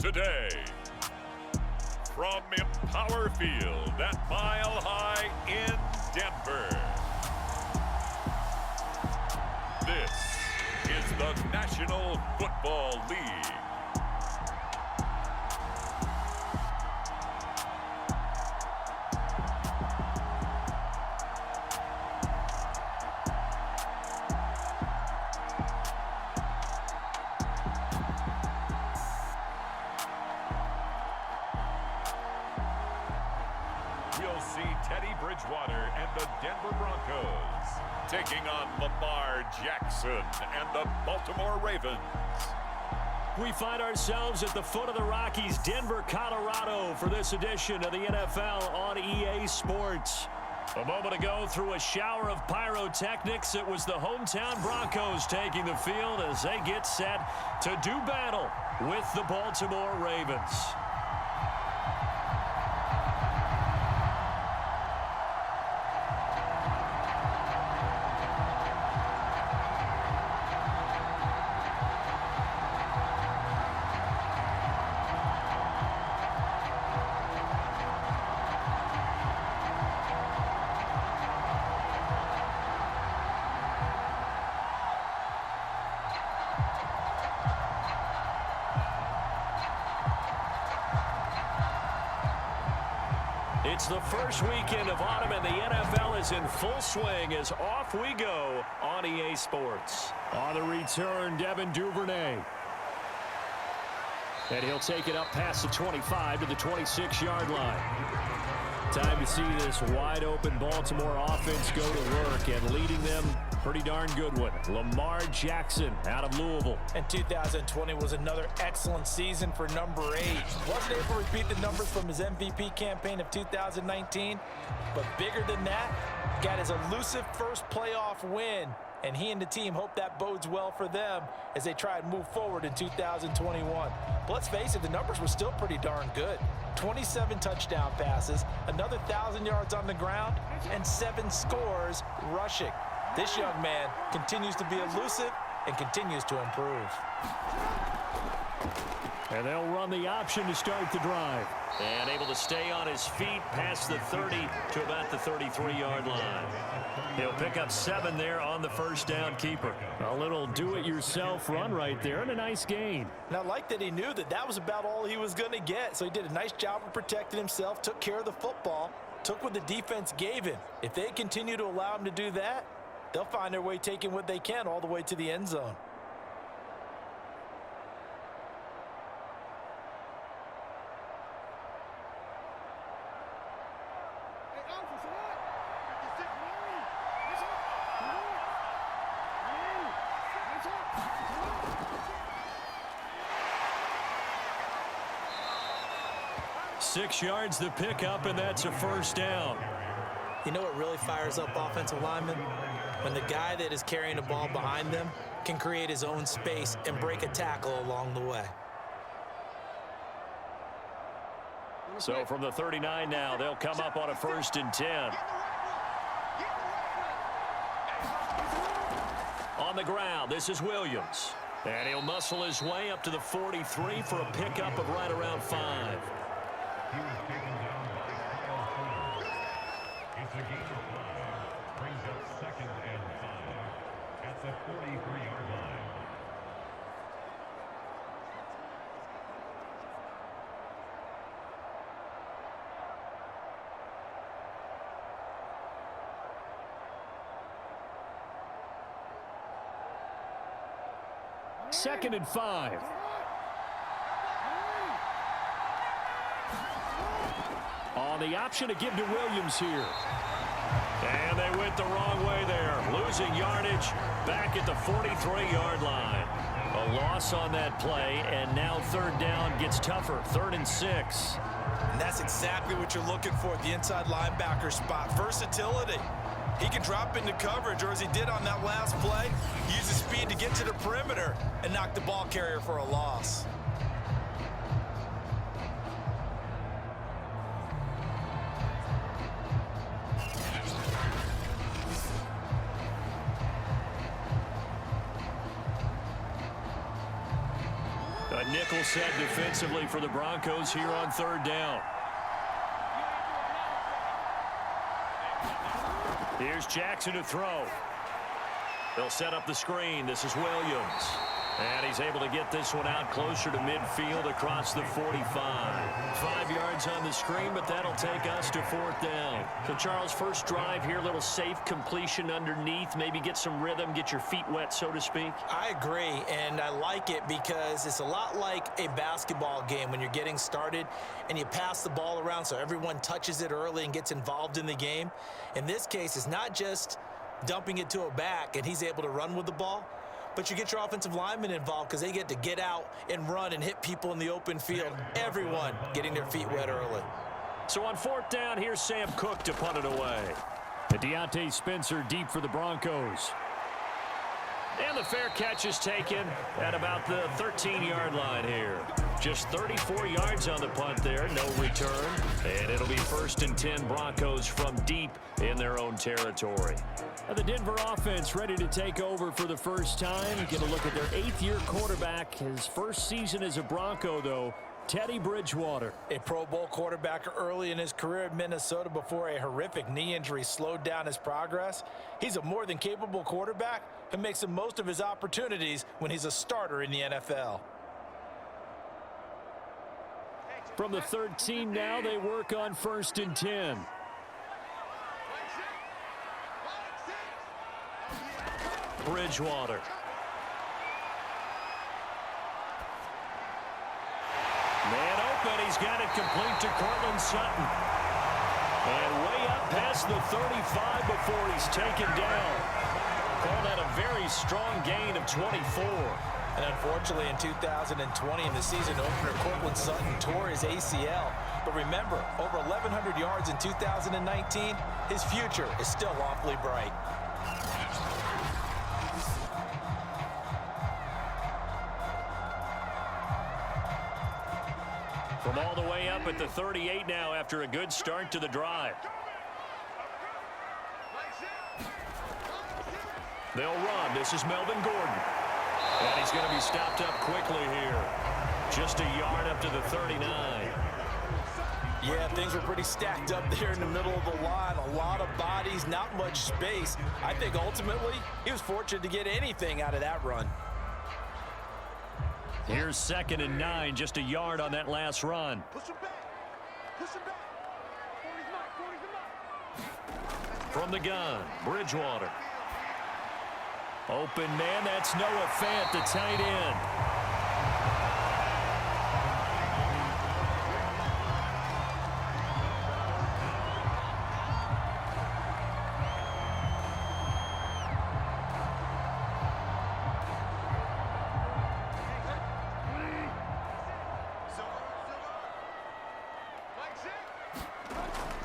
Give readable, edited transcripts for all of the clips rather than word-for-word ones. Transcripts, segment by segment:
today. From Empower Field at Mile High in Denver. This is the National Football League. We'll see Teddy Bridgewater and the Denver Broncos taking on Lamar Jackson and the Baltimore Ravens. We find ourselves at the foot of the Rockies, Denver, Colorado, for this edition of the NFL on EA Sports. A moment ago, through a shower of pyrotechnics, it was the hometown Broncos taking the field as they get set to do battle with the Baltimore Ravens. It's the first weekend of autumn, and the NFL is in full swing as off we go on EA Sports. On the return, Devin Duvernay. And he'll take it up past the 25 to the 26-yard line. Time to see this wide-open Baltimore offense go to work, and leading them, pretty darn good one, Lamar Jackson out of Louisville. And 2020 was another excellent season for number 8. Wasn't able to repeat the numbers from his MVP campaign of 2019, but bigger than that, got his elusive first playoff win, and he and the team hope that bodes well for them as they try and move forward in 2021. But let's face it, the numbers were still pretty darn good. 27 touchdown passes, another 1,000 yards on the ground, and 7 scores rushing. This young man continues to be elusive and continues to improve. And they'll run the option to start the drive. And able to stay on his feet past the 30 to about the 33-yard line. He'll pick up 7 there on the first down keeper. A little do-it-yourself run right there and a nice gain. And I like that he knew that that was about all he was going to get. So he did a nice job of protecting himself, took care of the football, took what the defense gave him. If they continue to allow him to do that, they'll find their way taking what they can all the way to the end zone. Six yards the pickup, and that's a first down. You know what really fires up offensive linemen? When the guy that is carrying the ball behind them can create his own space and break a tackle along the way. So from the 39 now, they'll come up on a 1st and 10. On the ground, this is Williams. And he'll muscle his way up to the 43 for a pickup of right around 5. He was taken down by Kyle Fuller. It's a gain of 5. Brings up 2nd and 5 at the 43-yard line. Second and 5. On the option to give to Williams here. And they went the wrong way there. Losing yardage back at the 43-yard line. A loss on that play, and now 3rd down gets tougher. 3rd and 6. And that's exactly what you're looking for at the inside linebacker spot. Versatility. He can drop into coverage, or as he did on that last play, use his speed to get to the perimeter and knock the ball carrier for a loss. A nickel set defensively for the Broncos here on third down. Here's Jackson to throw. They'll set up the screen. This is Williams. And he's able to get this one out closer to midfield across the 45. 5 yards on the screen, but that'll take us to fourth down. So, Charles, first drive here, little safe completion underneath. Maybe get some rhythm, get your feet wet, so to speak. I agree, and I like it because it's a lot like a basketball game when you're getting started and you pass the ball around so everyone touches it early and gets involved in the game. In this case, it's not just dumping it to a back and he's able to run with the ball, but you get your offensive linemen involved because they get to get out and run and hit people in the open field. Everyone getting their feet wet early. So on fourth down, here's Sam Cook to punt it away. Deontay Spencer deep for the Broncos. And the fair catch is taken at about the 13-yard line here. Just 34 yards on the punt there, no return. And it'll be 1st and 10 Broncos from deep in their own territory. The Denver offense ready to take over for the first time. Get a look at their 8th-year quarterback. His first season as a Bronco, though, Teddy Bridgewater. A Pro Bowl quarterback early in his career in Minnesota before a horrific knee injury slowed down his progress. He's a more than capable quarterback who makes the most of his opportunities when he's a starter in the NFL. From the 13 now, they work on 1st and 10. Bridgewater. Man open, he's got it complete to Cortland Sutton. And way up past the 35 before he's taken down. Call that a very strong gain of 24. And unfortunately, in 2020, in the season opener, Cortland Sutton tore his ACL. But remember, over 1,100 yards in 2019, his future is still awfully bright. From all the way up at the 38 now after a good start to the drive. They'll run. This is Melvin Gordon. And he's going to be stopped up quickly here. Just a yard up to the 39. Yeah, things were pretty stacked up there in the middle of the line. A lot of bodies, not much space. I think ultimately he was fortunate to get anything out of that run. Here's 2nd and 9, just a yard on that last run. From the gun, Bridgewater. Open man, that's Noah Fant, the tight end.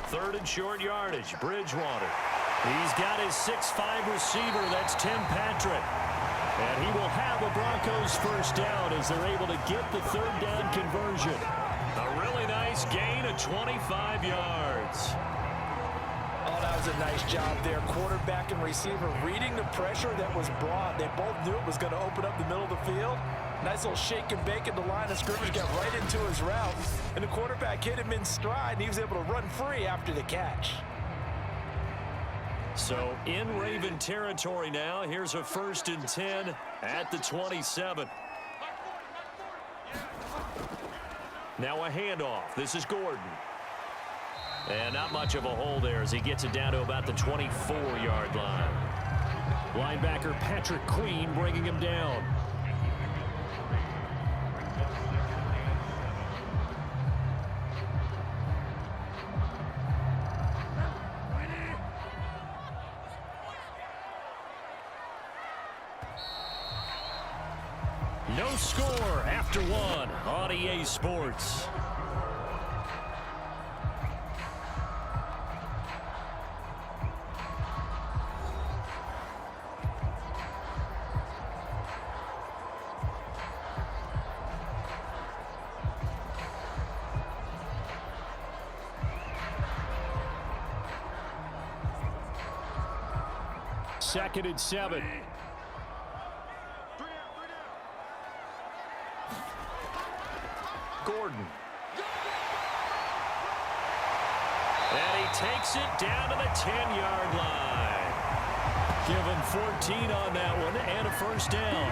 Third and short yardage, Bridgewater. He's got his 6'5" receiver, that's Tim Patrick. And he will have a Broncos first down as they're able to get the third down conversion. A really nice gain of 25 yards. Oh, that was a nice job there. Quarterback and receiver reading the pressure that was brought. They both knew it was going to open up the middle of the field. Nice little shake and bake at the line of scrimmage, got right into his route. And the quarterback hit him in stride, and he was able to run free after the catch. So in Raven territory now. Here's a 1st and 10 at the 27. Now a handoff. This is Gordon. And not much of a hole there as he gets it down to about the 24-yard line. Linebacker Patrick Queen bringing him down. No score after one on EA Sports. Second and 7. Gordon. And he takes it down to the 10-yard line. Give him 14 on that one and a first down.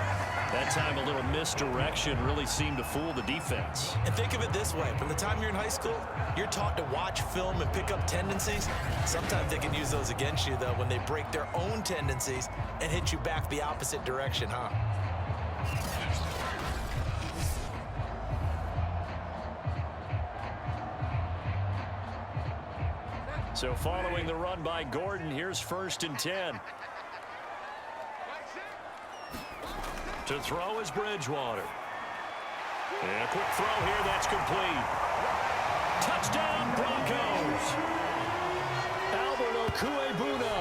That time a little misdirection really seemed to fool the defense. And think of it this way. From the time you're in high school, you're taught to watch film and pick up tendencies. Sometimes they can use those against you, though, when they break their own tendencies and hit you back the opposite direction, huh? So following the run by Gordon, here's 1st and 10. To throw is Bridgewater. And a quick throw here, that's complete. Touchdown, Broncos! Albert Okuebuna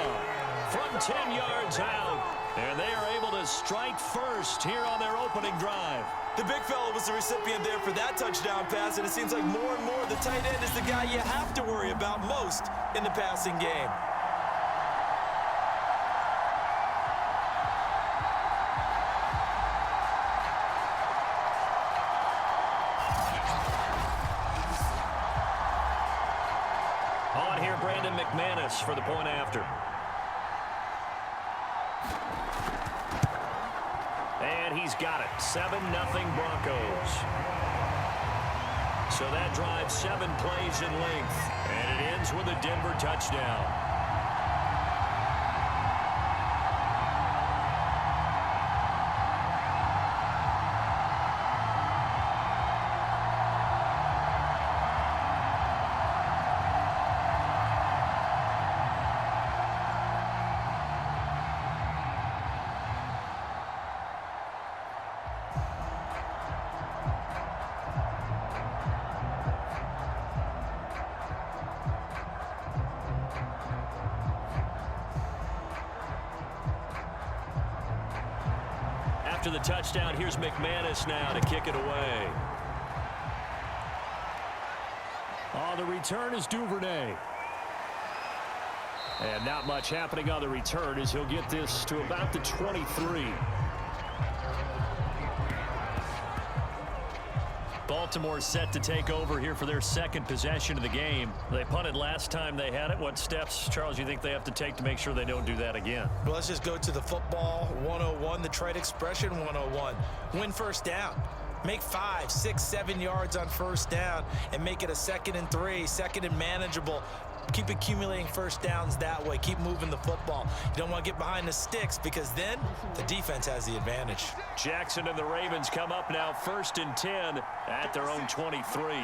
from 10 yards out. And they are able to strike first here on their opening drive. The big fella was the recipient there for that touchdown pass, and it seems like more and more the tight end is the guy you have to worry about most in the passing game. On here, Brandon McManus for the point after. And he's got it. 7-0 Broncos. So that drives 7 plays in length. And it ends with a Denver touchdown. After the touchdown, here's McManus now to kick it away. On the return is Duvernay. And not much happening on the return as he'll get this to about the 23. Baltimore set to take over here for their second possession of the game. They punted last time they had it. What steps, Charles, you think they have to take to make sure they don't do that again? Well, let's just go to the football 101, the trite expression 101. Win first down. Make 5, 6, 7 yards on first down and make it a 2nd and 3, 2nd and manageable. Keep accumulating first downs that way. Keep moving the football. You don't want to get behind the sticks because then the defense has the advantage. Jackson and the Ravens come up now 1st and 10 at their own 23.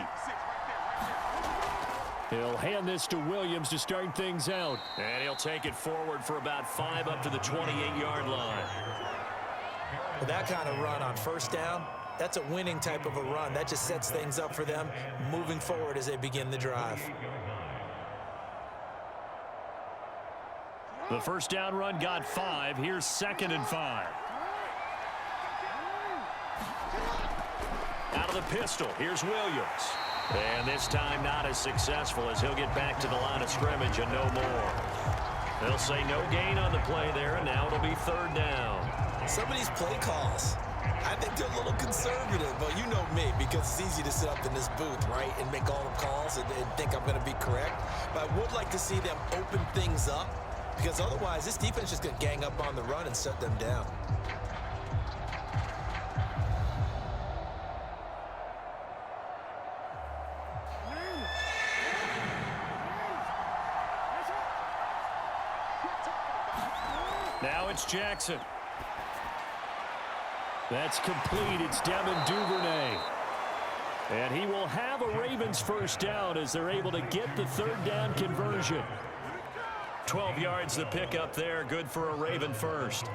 He'll hand this to Williams to start things out. And he'll take it forward for about 5 up to the 28-yard line. With that kind of run on first down, that's a winning type of a run. That just sets things up for them moving forward as they begin the drive. The first down run got 5. Here's 2nd and 5. Out of the pistol, here's Williams. And this time not as successful as he'll get back to the line of scrimmage and no more. They'll say no gain on the play there, and now it'll be 3rd down. Some of these play calls, I think they're a little conservative, but you know me, because it's easy to sit up in this booth, right, and make all the calls and think I'm going to be correct. But I would like to see them open things up, because otherwise this defense is just going to gang up on the run and shut them down. Now it's Jackson. That's complete. It's Devin Duvernay. And he will have a Ravens first down as they're able to get the 3rd down conversion. 12 yards the pickup there. Good for a Raven first.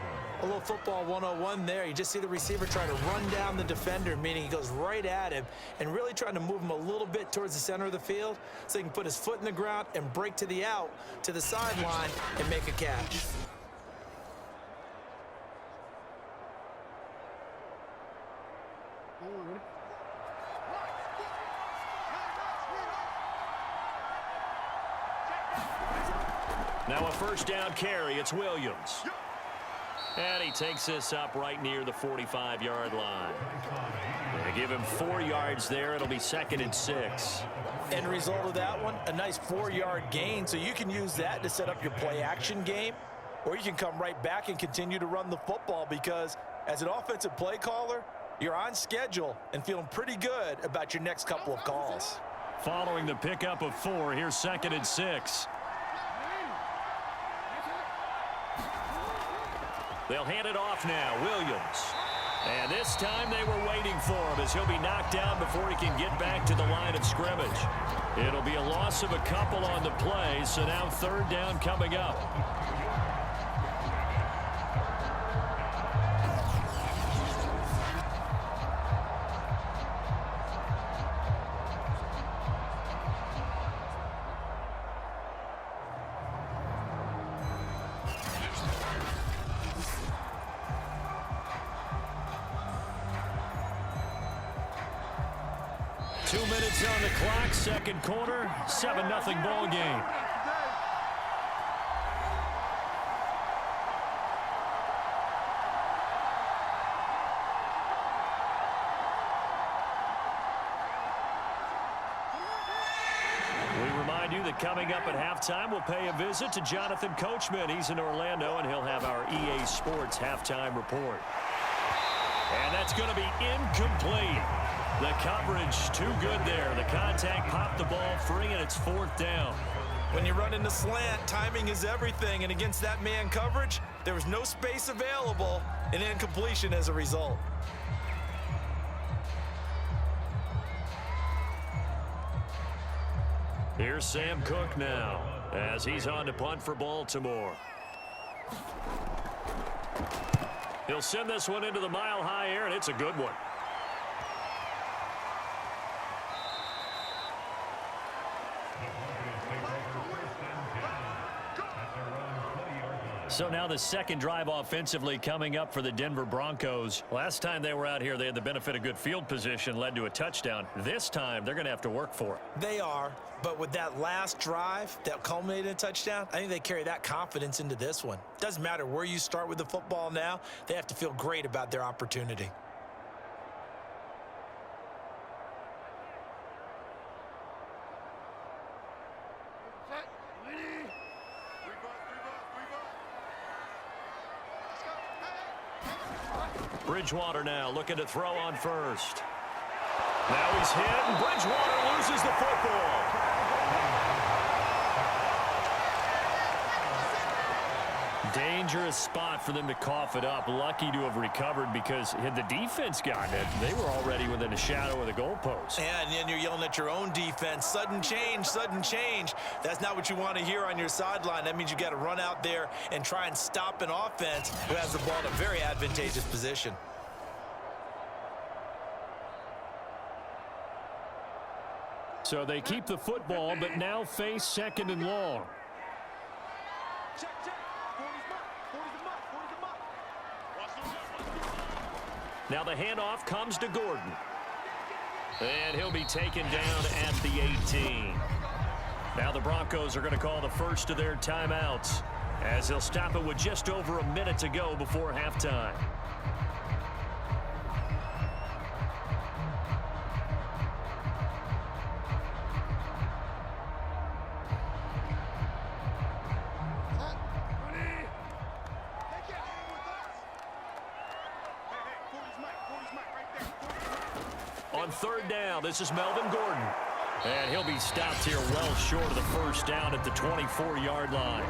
A little football 101 there. You just see the receiver trying to run down the defender, meaning he goes right at him and really trying to move him a little bit towards the center of the field so he can put his foot in the ground and break to the out, to the sideline, and make a catch. Now a first down carry. It's Williams. And he takes this up right near the 45-yard line. They give him 4 yards there. It'll be 2nd and 6. End result of that one, a nice 4-yard gain. So you can use that to set up your play-action game, or you can come right back and continue to run the football because as an offensive play caller, you're on schedule and feeling pretty good about your next couple of calls. Following the pickup of 4, here's 2nd and 6. They'll hand it off now. Williams. And this time they were waiting for him as he'll be knocked down before he can get back to the line of scrimmage. It'll be a loss of a couple on the play, so now 3rd down coming up. On the clock, 2nd quarter, 7-0 ball game. We remind you that coming up at halftime, we'll pay a visit to Jonathan Coachman. He's in Orlando, and he'll have our EA Sports halftime report. And that's going to be incomplete. The coverage too good there. The contact popped the ball free, and it's 4th down. When you run into slant, timing is everything, and against that man coverage, there was no space available, and incompletion as a result. Here's Sam Cook now as he's on to punt for Baltimore. He'll send this one into the mile-high air, and it's a good one. So now the 2nd drive offensively coming up for the Denver Broncos. Last time they were out here, they had the benefit of good field position, led to a touchdown. This time, they're going to have to work for it. They are, but with that last drive that culminated in a touchdown, I think they carry that confidence into this one. Doesn't matter where you start with the football now, they have to feel great about their opportunity. Bridgewater now looking to throw on first. Now he's hit, and Bridgewater loses the football. Dangerous spot for them to cough it up. Lucky to have recovered because had the defense gotten it, they were already within a shadow of the goalpost. Yeah, and then you're yelling at your own defense. Sudden change, sudden change. That's not what you want to hear on your sideline. That means you got to run out there and try and stop an offense who has the ball in a very advantageous position. So they keep the football, but now face 2nd and long. Now the handoff comes to Gordon. And he'll be taken down at the 18. Now the Broncos are going to call the first of their timeouts as they'll stop it with just over a minute to go before halftime. On 3rd down, this is Melvin Gordon. And he'll be stopped here well short of the first down at the 24-yard line.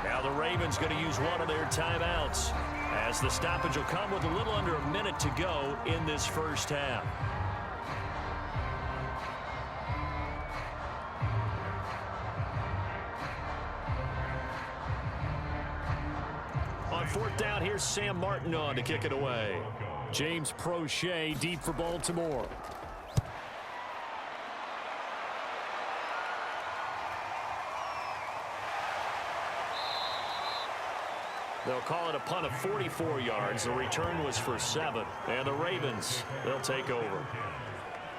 Now the Ravens going to use one of their timeouts as the stoppage will come with a little under a minute to go in this first half. On 4th down, here's Sam Martin on to kick it away. James Prochet deep for Baltimore. They'll call it a punt of 44 yards. The return was for 7. And the Ravens, they'll take over.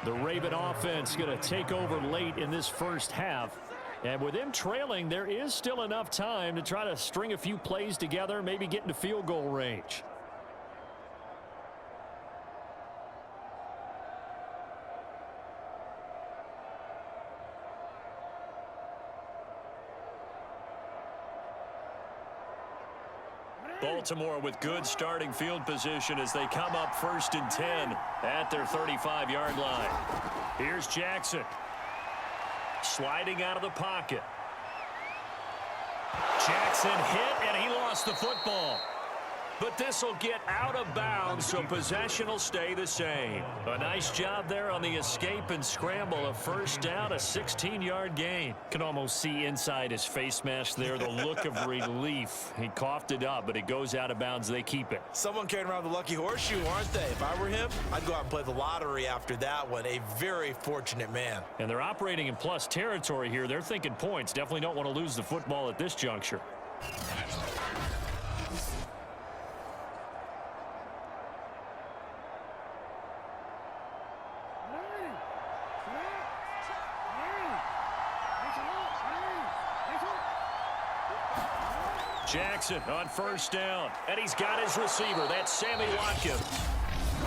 The Raven offense going to take over late in this first half. And with them trailing, there is still enough time to try to string a few plays together, maybe get into field goal range. Baltimore with good starting field position as they come up 1st and 10 at their 35-yard line. Here's Jackson. Sliding out of the pocket. Jackson hit, and he lost the football. But this will get out of bounds, so possession will stay the same. A nice job there on the escape and scramble. A first down, a 16-yard gain. Can almost see inside his face mask there the look of relief. He coughed it up, but it goes out of bounds. They keep it. Someone carrying around the lucky horseshoe, aren't they? If I were him, I'd go out and play the lottery after that one. A very fortunate man. And they're operating in plus territory here. They're thinking points. Definitely don't want to lose the football at this juncture. Jackson on first down, and he's got his receiver. That's Sammy Watkins.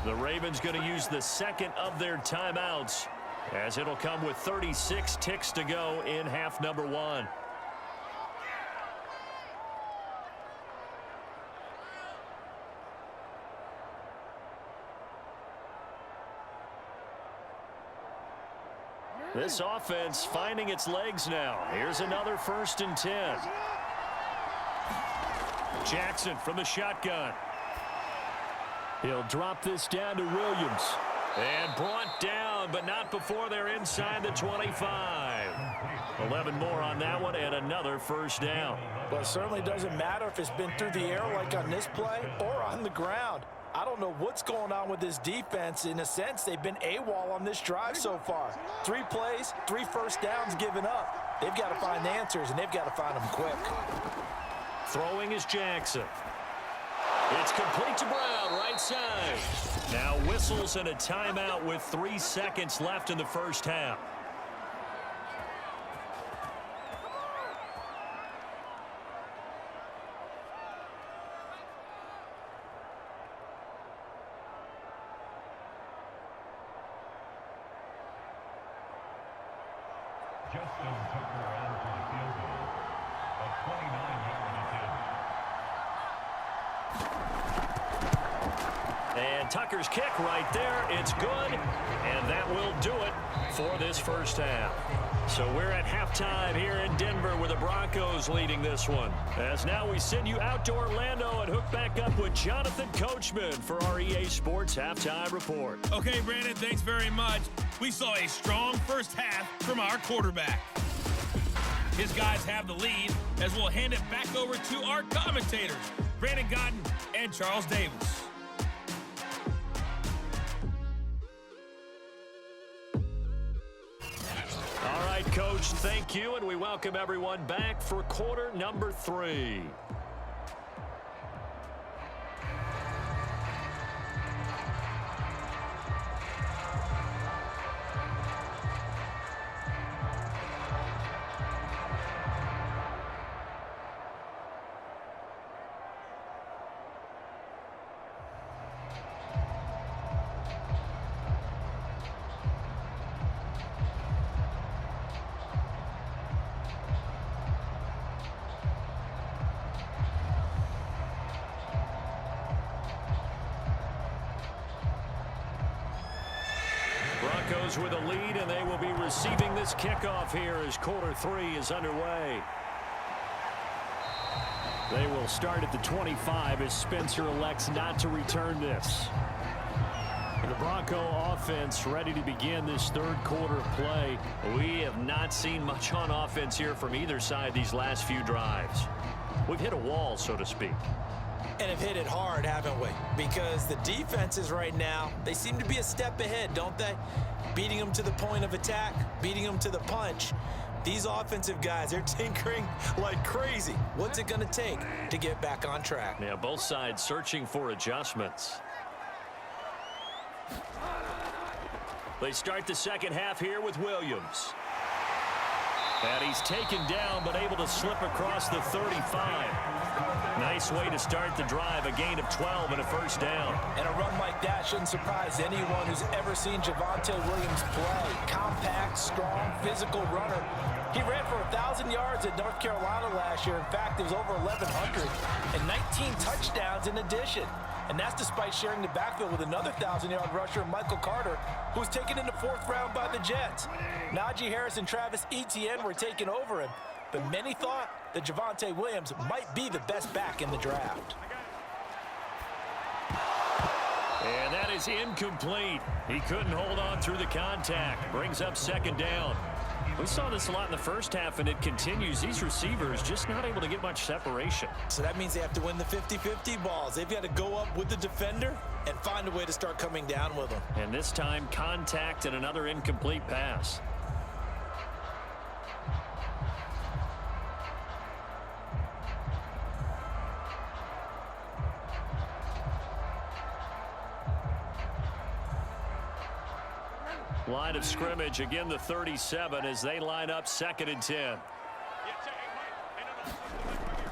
The Ravens going to use the second of their timeouts, as it'll come with 36 ticks to go in half number 1. This offense finding its legs now. Here's another 1st and 10. Jackson from the shotgun. He'll drop this down to Williams. And brought down, but not before they're inside the 25. 11 more on that one, and another first down. But it certainly doesn't matter if it's been through the air like on this play or on the ground. I don't know what's going on with this defense. In a sense, they've been AWOL on this drive so far. 3 plays, 3 first downs given up. They've got to find the answers, and they've got to find them quick. Throwing is Jackson. It's complete to Brown, right side. Now whistles and a timeout with 3 seconds left in the first half. Justin Tucker on for the field goal. A 29-yard attempt. And Tucker's kick right there. It's good, and that will do it for this first half. So we're at halftime here in Denver with the Broncos leading this one. As now we send you out to Orlando and hook back up with Jonathan Coachman for our EA Sports Halftime Report. Okay, Brandon, thanks very much. We saw a strong first half from our quarterback. His guys have the lead as we'll hand it back over to our commentators, Brandon Godden and Charles Davis. All right, Coach, thank you, and we welcome everyone back for quarter number 3. Broncos with a lead, and they will be receiving this kickoff here as quarter 3 is underway. They will start at the 25 as Spencer elects not to return this. The Bronco offense ready to begin this third quarter play. We have not seen much on offense here from either side these last few drives. We've hit a wall, so to speak. And have hit it hard, haven't we? Because the defenses right now, they seem to be a step ahead, don't they? Beating them to the point of attack, beating them to the punch. These offensive guys, they're tinkering like crazy. What's it going to take to get back on track? Yeah, both sides searching for adjustments. They start the second half here with Williams. And he's taken down, but able to slip across the 35. Nice way to start the drive, a gain of 12 and a first down. And a run like that shouldn't surprise anyone who's ever seen Javonte Williams play. Compact, strong, physical runner. He ran for 1,000 yards at North Carolina last year. In fact, it was over 1,100 and 19 touchdowns in addition. And that's despite sharing the backfield with another 1,000-yard rusher, Michael Carter, who was taken in the 4th round by the Jets. Najee Harris and Travis Etienne were taking over him, but many thought that Javonte Williams might be the best back in the draft. And that is incomplete. He couldn't hold on through the contact. Brings up second down. We saw this a lot in the first half, and it continues. These receivers just not able to get much separation. So that means they have to win the 50-50 balls. They've got to go up with the defender and find a way to start coming down with them. And this time, contact and another incomplete pass. Line of scrimmage, again the 37 as they line up 2nd and 10.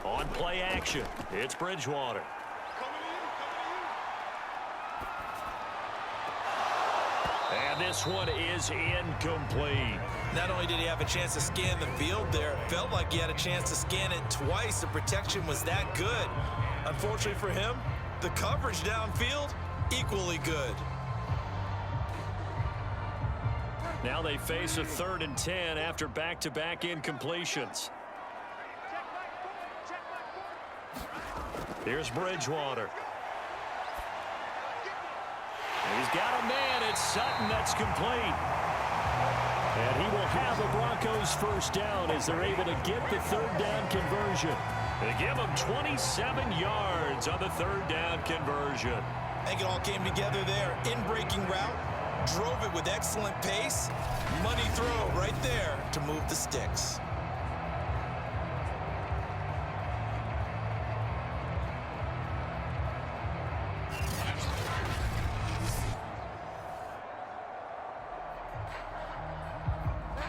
On play action, it's Bridgewater. And this one is incomplete. Not only did he have a chance to scan the field there, it felt like he had a chance to scan it twice. The protection was that good. Unfortunately for him, the coverage downfield, equally good. Now they face a 3rd and 10 after back-to-back incompletions. Here's Bridgewater. He's got a man. It's Sutton. That's complete. And he will have the Broncos first down as they're able to get the 3rd down conversion. They give him 27 yards on the 3rd down conversion. I think it all came together there. In-breaking route. Drove it with excellent pace. Money throw right there to move the sticks.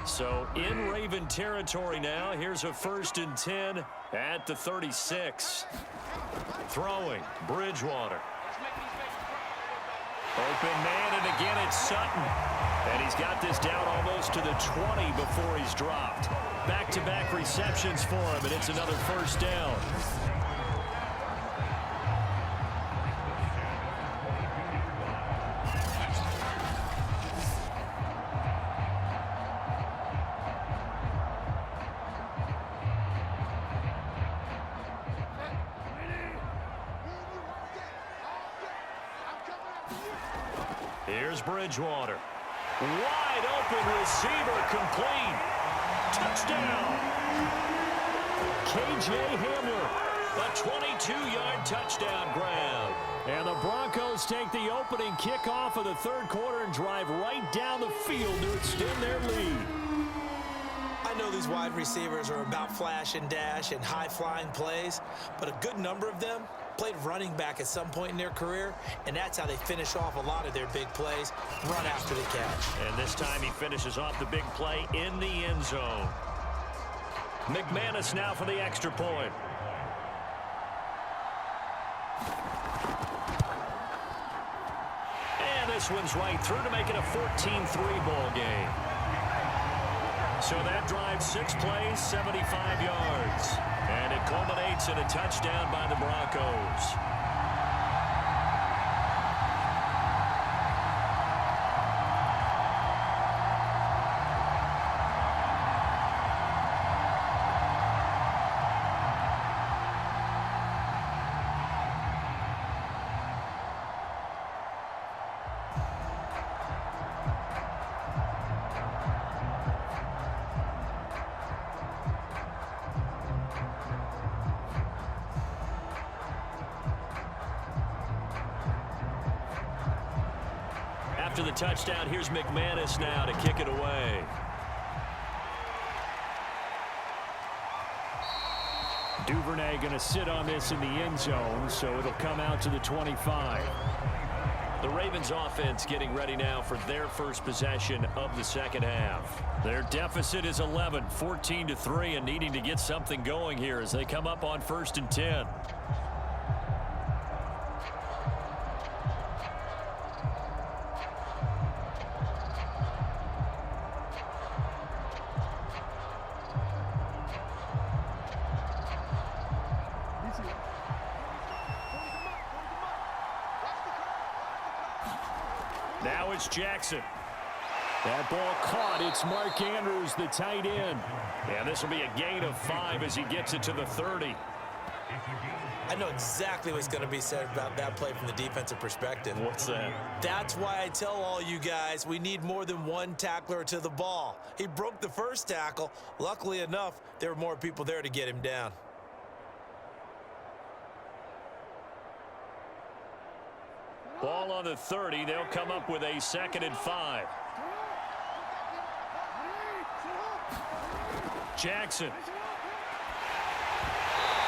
So in Raven territory now. Here's a 1st and 10 at the 36. Throwing, Bridgewater. Open man, and again it's Sutton. And he's got this down almost to the 20 before he's dropped. Back-to-back receptions for him, and it's another first down. Here's Bridgewater. Wide open receiver, complete. Touchdown. KJ Hamler, a 22-yard touchdown grab. And the Broncos take the opening kickoff of the 3rd quarter and drive right down the field to extend their lead. I know these wide receivers are about flash and dash and high-flying plays, but a good number of them played running back at some point in their career, and that's how they finish off a lot of their big plays, run after the catch. And this time he finishes off the big play in the end zone. McManus now for the extra point. And this one's right through to make it a 14-3 ball game. So that drives 6 plays, 75 yards. And it culminates in a touchdown by the Broncos. After the touchdown, here's McManus now to kick it away. Duvernay going to sit on this in the end zone, so it'll come out to the 25. The The Ravens offense getting ready now for their first possession of the second half. Their deficit is 11, 14-3, and needing to get something going here as they come up on 1st and 10. Now it's Jackson. That ball caught. It's Mark Andrews, the tight end. And this will be a gain of 5 as he gets it to the 30. I know exactly what's going to be said about that play from the defensive perspective. What's that? That's why I tell all you guys we need more than one tackler to the ball. He broke the first tackle. Luckily enough, there were more people there to get him down. Ball on the 30. They'll come up with a 2nd and 5. Jackson.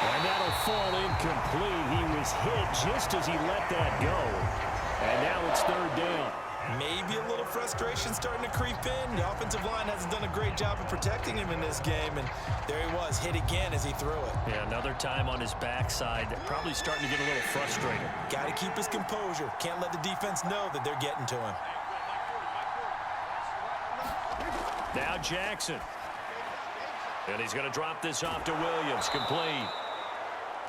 And that'll fall incomplete. He was hit just as he let that go. And now it's 3rd down. Maybe a little frustration starting to creep in. The offensive line hasn't done a great job of protecting him in this game, and there he was, hit again as he threw it. Yeah, another time on his backside, probably starting to get a little frustrated. Got to keep his composure. Can't let the defense know that they're getting to him. Now Jackson. And he's going to drop this off to Williams, complete.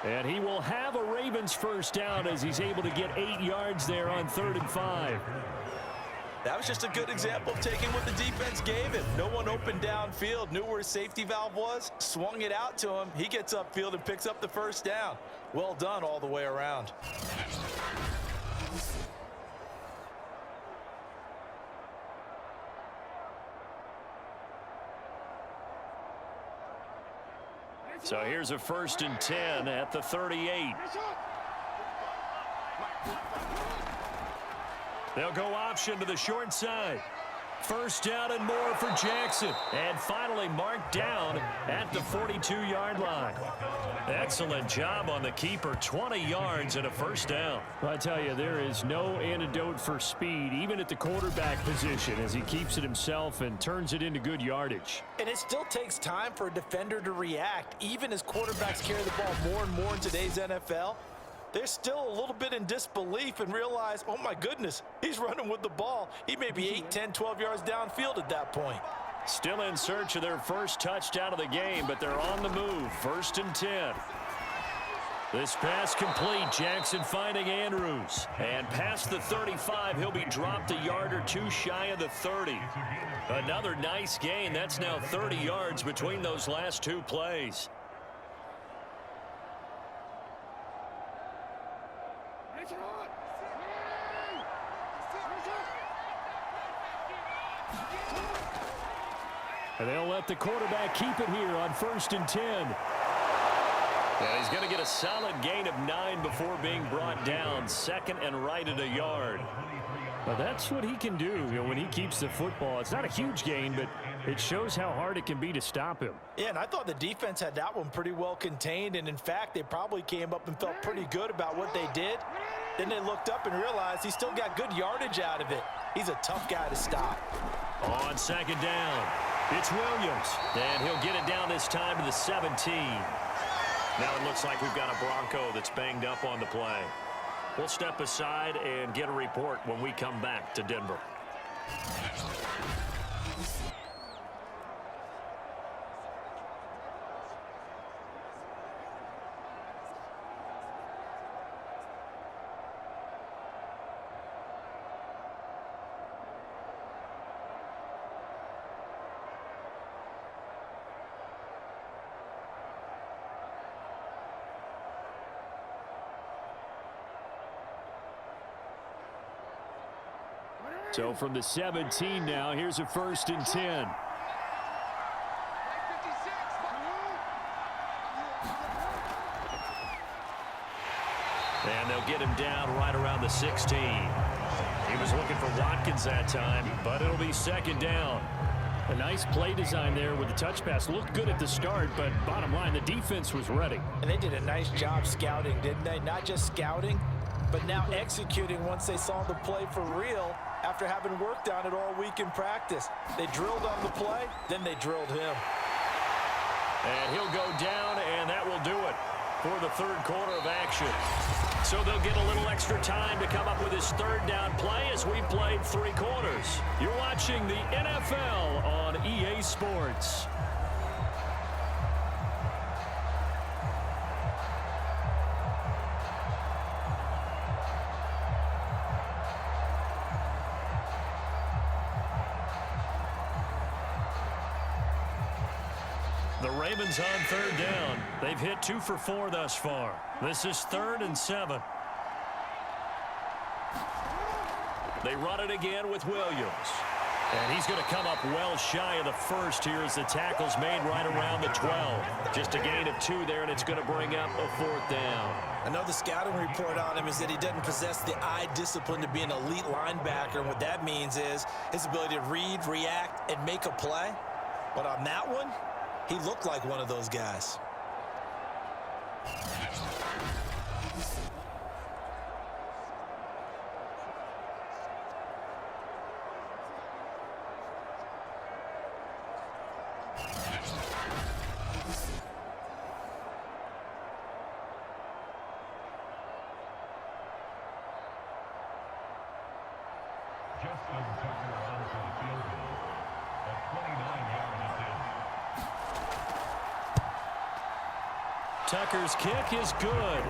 And he will have a Ravens first down as he's able to get 8 yards there on 3rd and 5. That was just a good example of taking what the defense gave him. No one opened downfield, knew where his safety valve was, swung it out to him. He gets upfield and picks up the first down. Well done all the way around. So here's a 1st and 10 at the 38. They'll go option to the short side. First down and more for Jackson. And finally marked down at the 42-yard line. Excellent job on the keeper. 20 yards and a first down. I tell you, there is no antidote for speed, even at the quarterback position, as he keeps it himself and turns it into good yardage. And it still takes time for a defender to react. Even as quarterbacks carry the ball more and more in today's NFL, they're still a little bit in disbelief and realize, oh my goodness, he's running with the ball. He may be 8, 10, 12 yards downfield at that point. Still in search of their first touchdown of the game, but they're on the move. 1st and 10. This pass complete. Jackson finding Andrews. And past the 35, he'll be dropped a yard or 2 shy of the 30. Another nice gain. That's now 30 yards between those last 2 plays. And they'll let the quarterback keep it here on 1st and 10. And he's going to get a solid gain of 9 before being brought down. 2nd and right at a yard. Well, that's what he can do, when he keeps the football. It's not a huge gain, but it shows how hard it can be to stop him. Yeah, and I thought the defense had that one pretty well contained. And in fact, they probably came up and felt pretty good about what they did. Then they looked up and realized he still got good yardage out of it. He's a tough guy to stop. On 2nd down, it's Williams. And he'll get it down this time to the 17. Now it looks like we've got a Bronco that's banged up on the play. We'll step aside and get a report when we come back to Denver. So from the 17 now, here's a 1st and 10. And they'll get him down right around the 16. He was looking for Watkins that time, but it'll be 2nd down. A nice play design there with the touch pass. Looked good at the start, but bottom line, the defense was ready. And they did a nice job scouting, didn't they? Not just scouting, but now executing once they saw the play for real after having worked on it all week in practice. They drilled on the play, then they drilled him. And he'll go down, and that will do it for the third quarter of action. So they'll get a little extra time to come up with his third down play as we played 3 quarters. You're watching the NFL on EA Sports. The Ravens on third down. They've hit 2 for 4 thus far. This is 3rd and 7. They run it again with Williams. And he's going to come up well shy of the first here as the tackle's made right around the 12. Just a gain of 2 there, and it's going to bring up a 4th down. I know the scouting report on him is that he doesn't possess the eye discipline to be an elite linebacker. And what that means is his ability to read, react, and make a play. But on that one, he looked like one of those guys. Justin Tucker on for the field goal. A 29-yard attempt. Tucker's kick is good.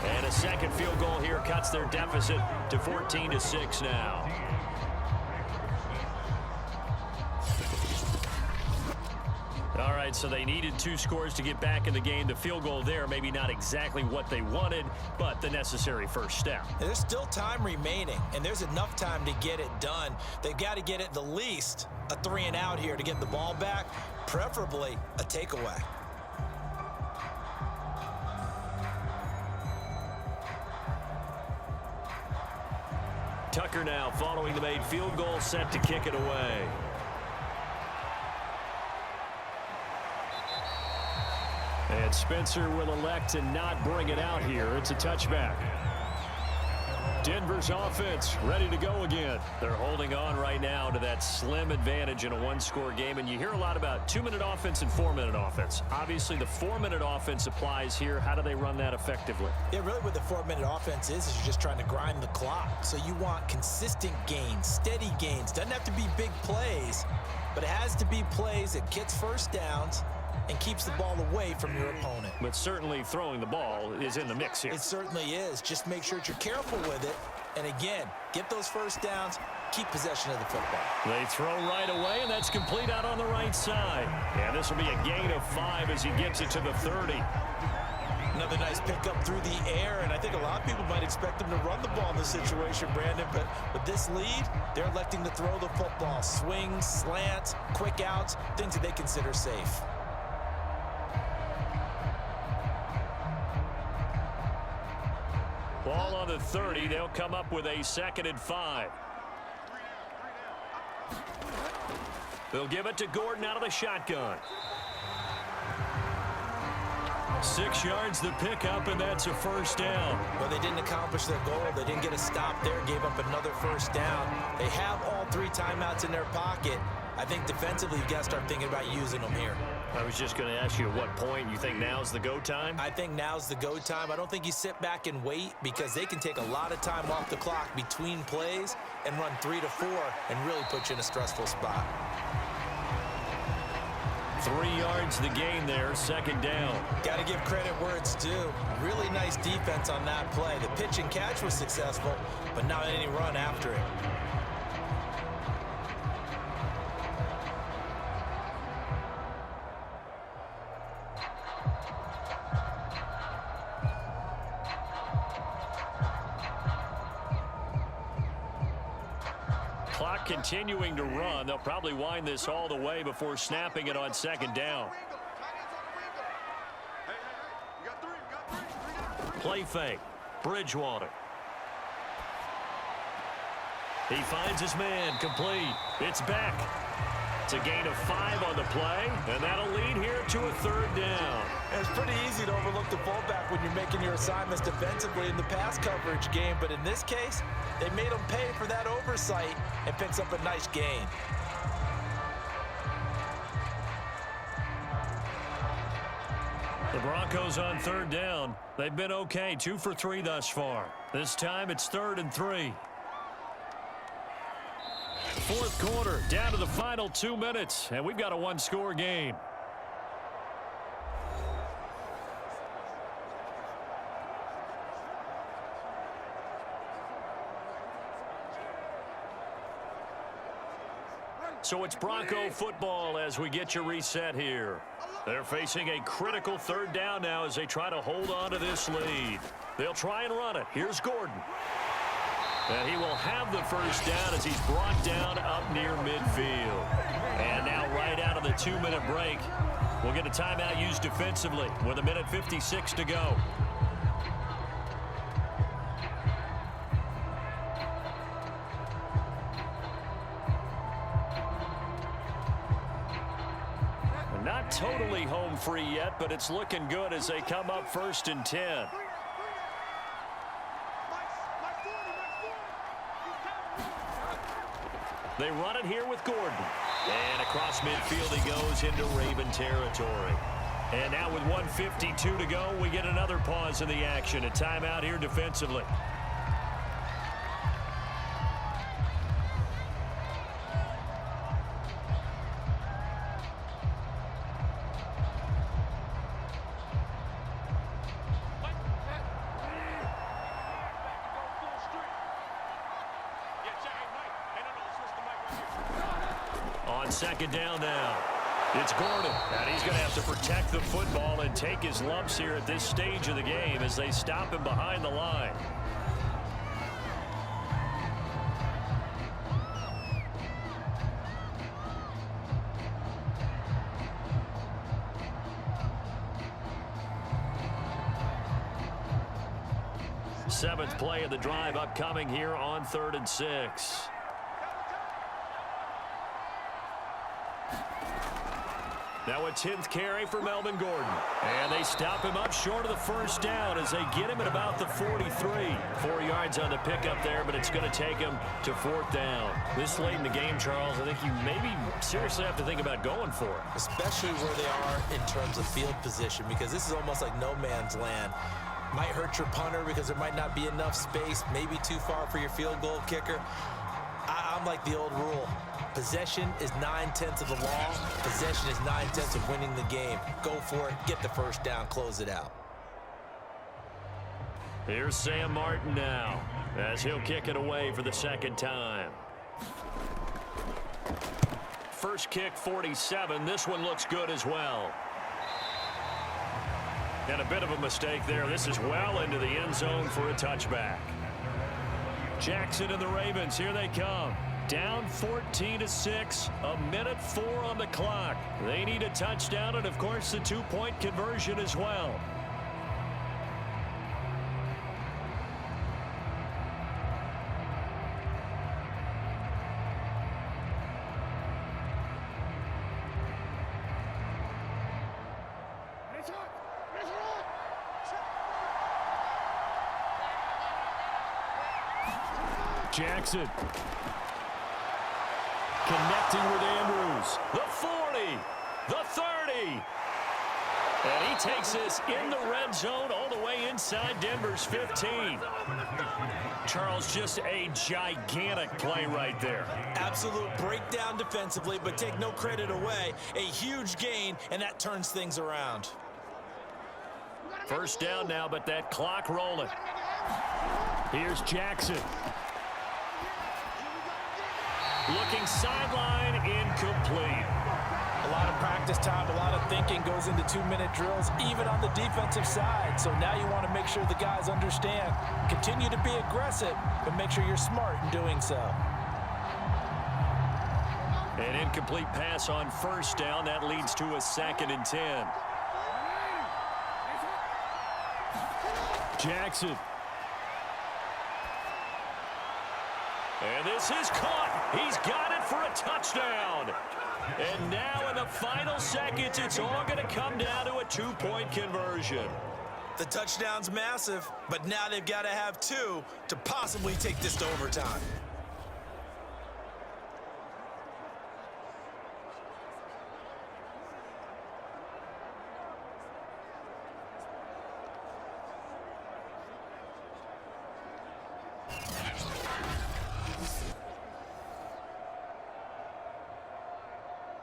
And a second field goal here cuts their deficit to 14-6 now. All right, so they needed 2 scores to get back in the game. The field goal there, maybe not exactly what they wanted, but the necessary first step. There's still time remaining, and there's enough time to get it done. They've got to get at the least a 3 and out here to get the ball back, preferably a takeaway. Tucker now following the made field goal, set to kick it away. And Spencer will elect to not bring it out here. It's a touchback. Denver's offense ready to go again. They're holding on right now to that slim advantage in a 1-score game. And you hear a lot about 2-minute offense and 4-minute offense. Obviously, the 4-minute offense applies here. How do they run that effectively? Yeah, really what the 4-minute offense is you're just trying to grind the clock. So you want consistent gains, steady gains. Doesn't have to be big plays, but it has to be plays that gets first downs and keeps the ball away from your opponent. But certainly throwing the ball is in the mix here. It certainly is. Just make sure that you're careful with it. And again, get those first downs, keep possession of the football. They throw right away, and that's complete out on the right side. And this will be a gain of 5 as he gets it to the 30. Another nice pickup through the air, and I think a lot of people might expect him to run the ball in this situation, Brandon, but with this lead, they're electing to throw the football. Swings, slants, quick outs, things that they consider safe. Ball on the 30. They'll come up with a 2nd and 5. They'll give it to Gordon out of the shotgun. 6 yards the pickup, and that's a first down. But they didn't accomplish their goal. They didn't get a stop there, gave up another first down. They have all 3 timeouts in their pocket. I think defensively, you've got to start thinking about using them here. I was just going to ask you at what point you think now's the go time? I think now's the go time. I don't think you sit back and wait because they can take a lot of time off the clock between plays and run 3 to 4 and really put you in a stressful spot. 3 yards the gain there, 2nd down. Got to give credit where it's due. Really nice defense on that play. The pitch and catch was successful, but not any run after it. Clock continuing to run. They'll probably wind this all the way before snapping it on 2nd down. Play fake. Bridgewater. He finds his man. Complete. It's back. It's a gain of 5 on the play, and that'll lead here to a 3rd down. And it's pretty easy to overlook the fullback when you're making your assignments defensively in the pass coverage game, but in this case, they made him pay for that oversight and picks up a nice gain. The Broncos on 3rd down. They've been okay, 2 for 3 thus far. This time it's 3rd and 3. 4th quarter, down to the final 2 minutes, and we've got a 1-score game. So it's Bronco football as we get you reset here. They're facing a critical 3rd down now as they try to hold on to this lead. They'll try and run it. Here's Gordon. And he will have the 1st down as he's brought down up near midfield. And now right out of the 2-minute break, we'll get a timeout used defensively with 1:56 to go. Not totally home free yet, but it's looking good as they come up 1st and 10. They run it here with Gordon. And across midfield he goes into Raven territory. And now with 1:52 to go, we get another pause in the action. A timeout here defensively. On 2nd down now, it's Gordon, and he's going to have to protect the football and take his lumps here at this stage of the game as they stop him behind the line. Seventh play of the drive upcoming here on 3rd and 6. Now a 10th carry for Melvin Gordon. And they stop him up short of the 1st down as they get him at about the 43. 4 yards on the pickup there, but it's going to take him to 4th down. This late in the game, Charles, I think you maybe seriously have to think about going for it. Especially where they are in terms of field position, because this is almost like no man's land. Might hurt your punter because there might not be enough space, maybe too far for your field goal kicker. I'm like the old rule. Possession is 9/10 of the law. Possession is 9/10 of winning the game. Go for it, get the 1st down, close it out. Here's Sam Martin now as he'll kick it away for the 2nd time. First kick 47. This one looks good as well. And a bit of a mistake there. This is well into the end zone for a touchback. Jackson and the Ravens, here they come. Down 14-6, 1:04 on the clock. They need a touchdown and, of course, the 2-point conversion as well. Jackson connecting with Andrews. The 40, the 30. And he takes this in the red zone all the way inside Denver's 15. Charles, just a gigantic play right there. Absolute breakdown defensively, but take no credit away. A huge gain, and that turns things around. 1st down now, but that clock rolling. Here's Jackson. Looking sideline, incomplete. A lot of practice time, a lot of thinking goes into 2-minute drills, even on the defensive side. So now you want to make sure the guys understand. Continue to be aggressive, but make sure you're smart in doing so. An incomplete pass on 1st down. That leads to a 2nd and 10. Jackson. And this is caught. He's got it for a touchdown. And now in the final seconds, it's all going to come down to a two-point conversion. The touchdown's massive, but now they've got to have two to possibly take this to overtime.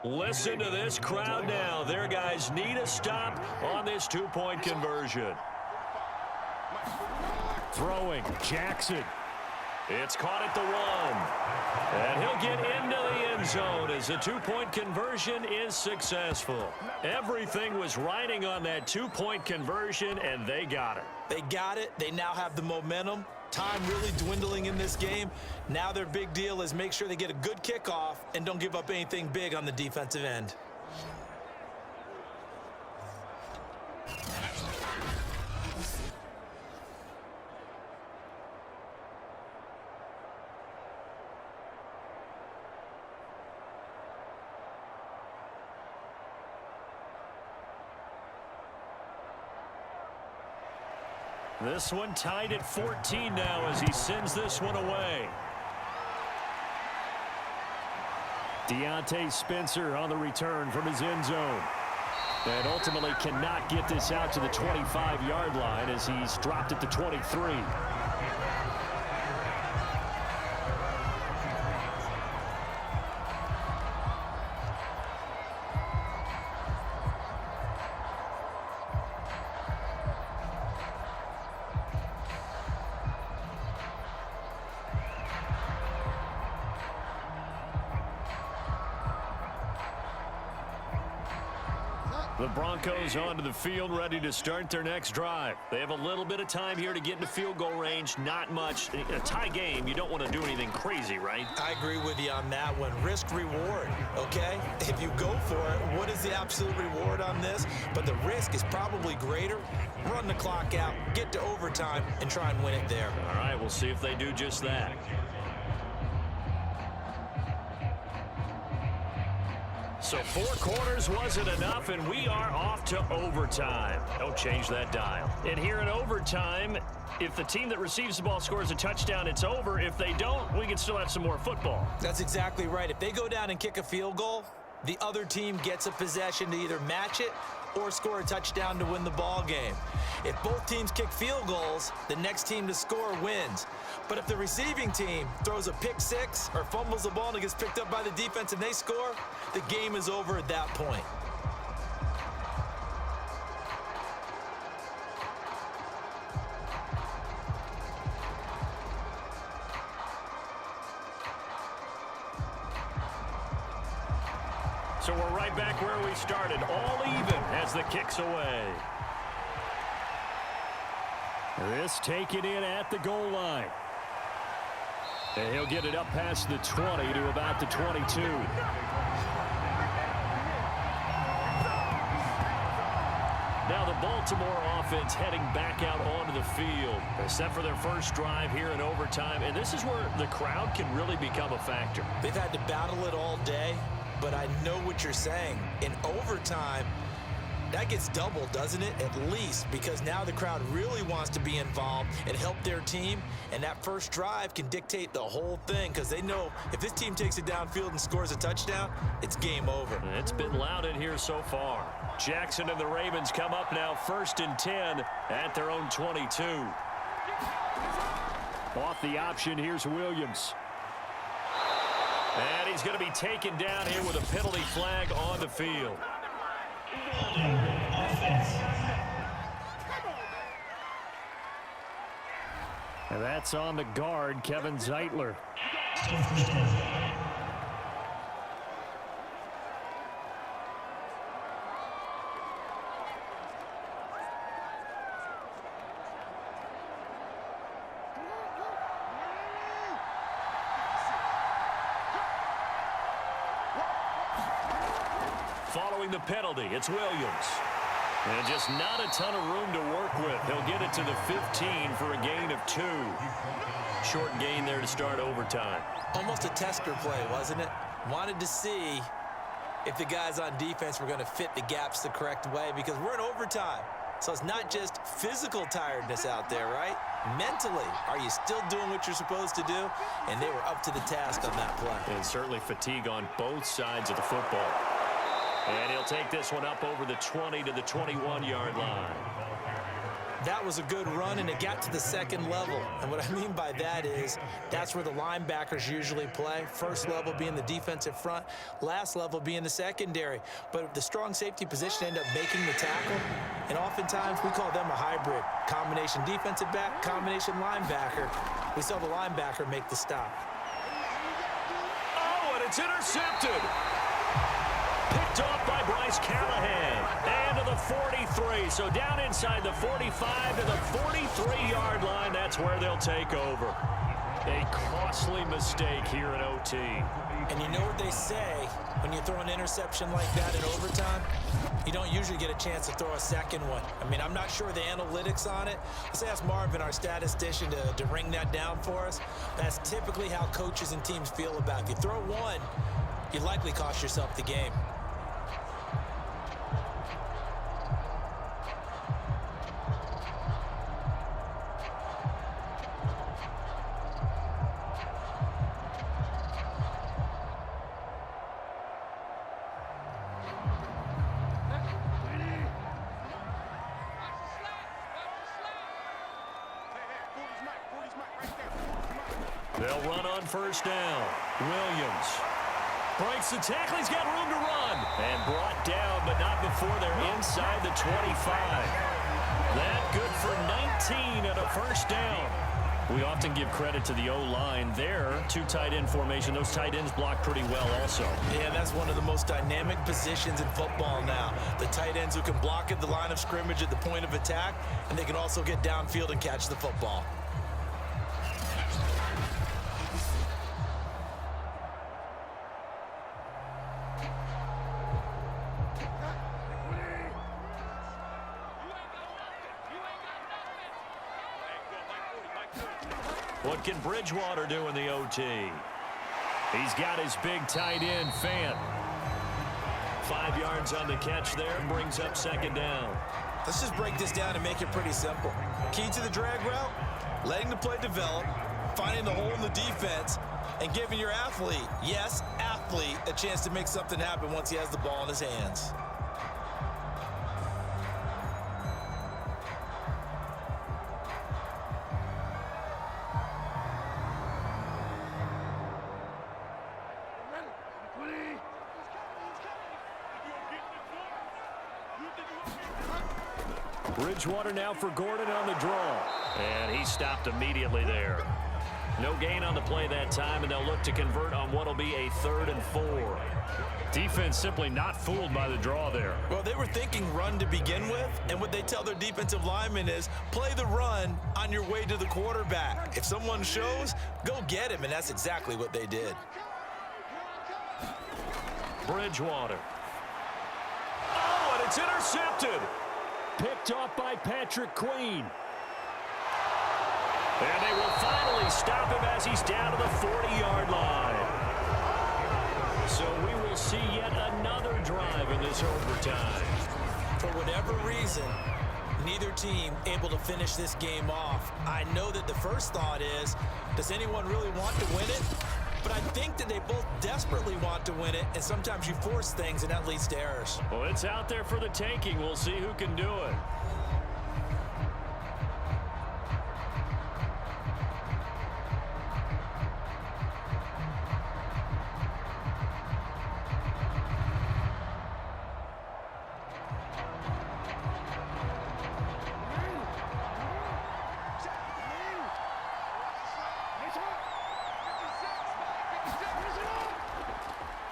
Listen to this crowd now. Their guys need a stop on this two-point conversion. Throwing, Jackson. It's caught at the 1. And he'll get into the end zone as the two-point conversion is successful. Everything was riding on that two-point conversion, and they got it. They got it. They now have the momentum. Time really dwindling in this game. Now their big deal is make sure they get a good kickoff and don't give up anything big on the defensive end. This one tied at 14 now as he sends this one away. Deontay Spencer on the return from his end zone. And ultimately cannot get this out to the 25-yard line as he's dropped at the 23. The Broncos onto the field, ready to start their next drive. They have a little bit of time here to get into field goal range, not much. In a tie game, you don't want to do anything crazy, right? I agree with you on that one. Risk reward, okay? If you go for it, what is the absolute reward on this? But the risk is probably greater. Run the clock out, get to overtime, and try and win it there. All right, we'll see if they do just that. So 4 quarters wasn't enough, and we are off to overtime. Don't change that dial. And here in overtime, if the team that receives the ball scores a touchdown, it's over. If they don't, we can still have some more football. That's exactly right. If they go down and kick a field goal, the other team gets a possession to either match it or score a touchdown to win the ball game. If both teams kick field goals, the next team to score wins. But if the receiving team throws a pick six or fumbles the ball and it gets picked up by the defense and they score, the game is over at that point. So we're right back where we started, all even as the kick's away. This taken in at the goal line. And he'll get it up past the 20 to about the 22. Now the Baltimore offense heading back out onto the field. They're set for their first drive here in overtime. And this is where the crowd can really become a factor. They've had to battle it all day, but I know what you're saying. In overtime, that gets doubled, doesn't it? At least, because now the crowd really wants to be involved and help their team, and that first drive can dictate the whole thing because they know if this team takes it downfield and scores a touchdown, it's game over. It's been loud in here so far. Jackson and the Ravens come up now 1st and 10 at their own 22. Off the option, here's Williams. And he's going to be taken down here with a penalty flag on the field. And that's on the guard, Kevin Zeitler. Following the penalty, it's Williams. And just not a ton of room to work with. He'll get it to the 15 for a gain of 2. Short gain there to start overtime. Almost a tester play, wasn't it? Wanted to see if the guys on defense were going to fit the gaps the correct way, because we're in overtime. So it's not just physical tiredness out there, right? Mentally, are you still doing what you're supposed to do? And they were up to the task on that play. And certainly fatigue on both sides of the football. And he'll take this one up over the 20 to the 21-yard line. That was a good run, and it got to the second level. And what I mean by that is that's where the linebackers usually play. First level being the defensive front, last level being the secondary. But the strong safety position ended up making the tackle, and oftentimes we call them a hybrid. Combination defensive back, combination linebacker. We saw the linebacker make the stop. Oh, and it's intercepted. Picked off by Bryce Callahan. And to the 43. So down inside the 45 to the 43-yard line. That's where they'll take over. A costly mistake here in OT. And you know what they say, when you throw an interception like that in overtime, you don't usually get a chance to throw a second one. I mean, I'm not sure the analytics on it. Let's ask Marvin, our statistician, to ring that down for us. That's typically how coaches and teams feel about it. If you throw one, you likely cost yourself the game. They'll run on first down. Williams breaks the tackle. He's got room to run. And brought down, but not before they're inside the 25. That good for 19 and a first down. We often give credit to the O-line there. Two tight end formation. Those tight ends block pretty well also. Yeah, that's one of the most dynamic positions in football now. The tight ends who can block at the line of scrimmage at the point of attack, and they can also get downfield and catch the football. What can Bridgewater do in the OT? He's got his big tight end, Fant. 5 yards on the catch there, brings up second down. Let's just break this down and make it pretty simple. Key to the drag route, letting the play develop, finding the hole in the defense, and giving your athlete, yes, athlete, a chance to make something happen once he has the ball in his hands. Bridgewater now for Gordon on the draw. And he stopped immediately there. No gain on the play that time, and they'll look to convert on what will be a 3rd and 4. Defense simply not fooled by the draw there. Well, they were thinking run to begin with, and what they tell their defensive linemen is play the run on your way to the quarterback. If someone shows, go get him, and that's exactly what they did. Bridgewater. Oh, and it's intercepted. Picked off by Patrick Queen. And they will finally stop him as he's down to the 40-yard line. So we will see yet another drive in this overtime. For whatever reason, neither team able to finish this game off. I know that the first thought is, does anyone really want to win it? But I think that they both desperately want to win it, and sometimes you force things, and that leads to errors. Well, it's out there for the taking. We'll see who can do it.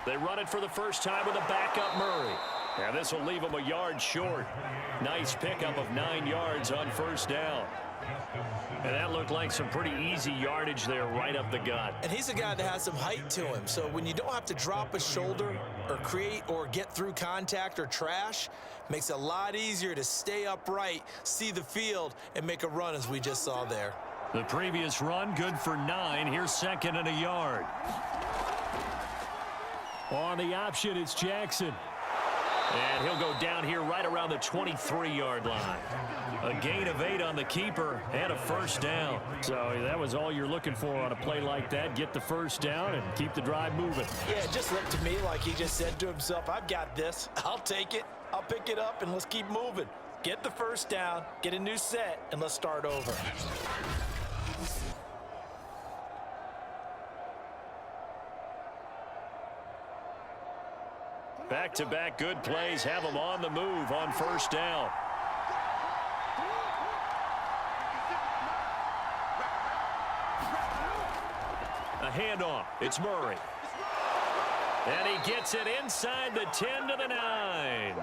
They run it for the first time with a backup Murray. And this will leave him a yard short. Nice pickup of 9 yards on first down. And that looked like some pretty easy yardage there right up the gut. And he's a guy that has some height to him. So when you don't have to drop a shoulder or create or get through contact or trash, makes it a lot easier to stay upright, see the field, and make a run as we just saw there. The previous run good for 9. Here's 2nd and a yard. On the option, it's Jackson. And he'll go down here right around the 23-yard line. A gain of 8 on the keeper and a first down. So that was all you're looking for on a play like that. Get the first down and keep the drive moving. Yeah, it just looked to me like he just said to himself, I've got this. I'll take it. I'll pick it up, and let's keep moving. Get the first down, get a new set, and let's start over. Back-to-back good plays have them on the move on first down. A handoff. It's Murray. And he gets it inside the 10 to the 9.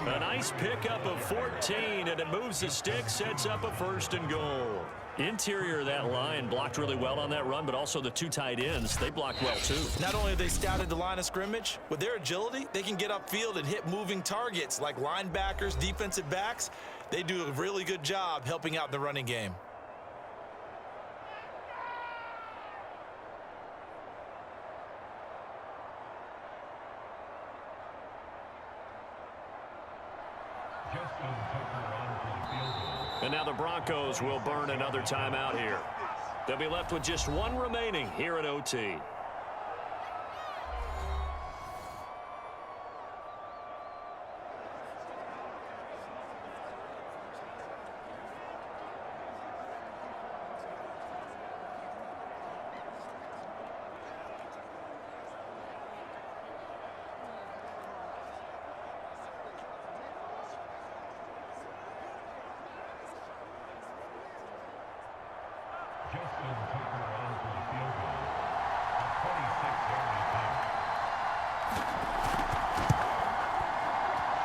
A nice pickup of 14, and it moves the stick, sets up a first and goal. Interior of that line blocked really well on that run, but also the 2 tight ends, they blocked well too. Not only have they scouted the line of scrimmage, with their agility, they can get upfield and hit moving targets like linebackers, defensive backs. They do a really good job helping out in the running game. And now the Broncos will burn another timeout here. They'll be left with just 1 remaining here at OT.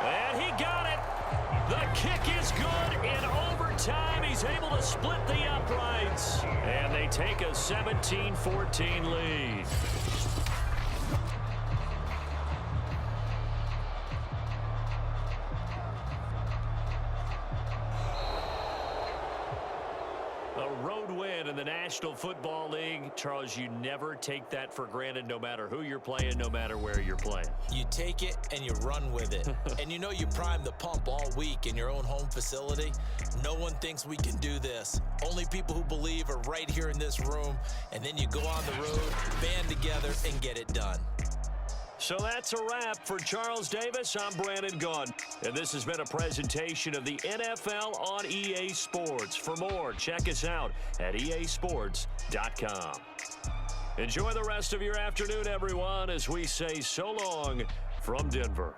And he got it. The kick is good. In overtime, he's able to split the uprights. And they take a 17-14 lead. A road win in the National Football League. Charles, you never take that for granted no matter who you're playing, no matter where you're playing. You take it and you run with it. And you know you prime the pump all week in your own home facility. No one thinks we can do this. Only people who believe are right here in this room. And then you go on the road, band together, and get it done. So that's a wrap for Charles Davis. I'm Brandon Gunn, and this has been a presentation of the NFL on EA Sports. For more, check us out at easports.com. Enjoy the rest of your afternoon, everyone, as we say so long from Denver.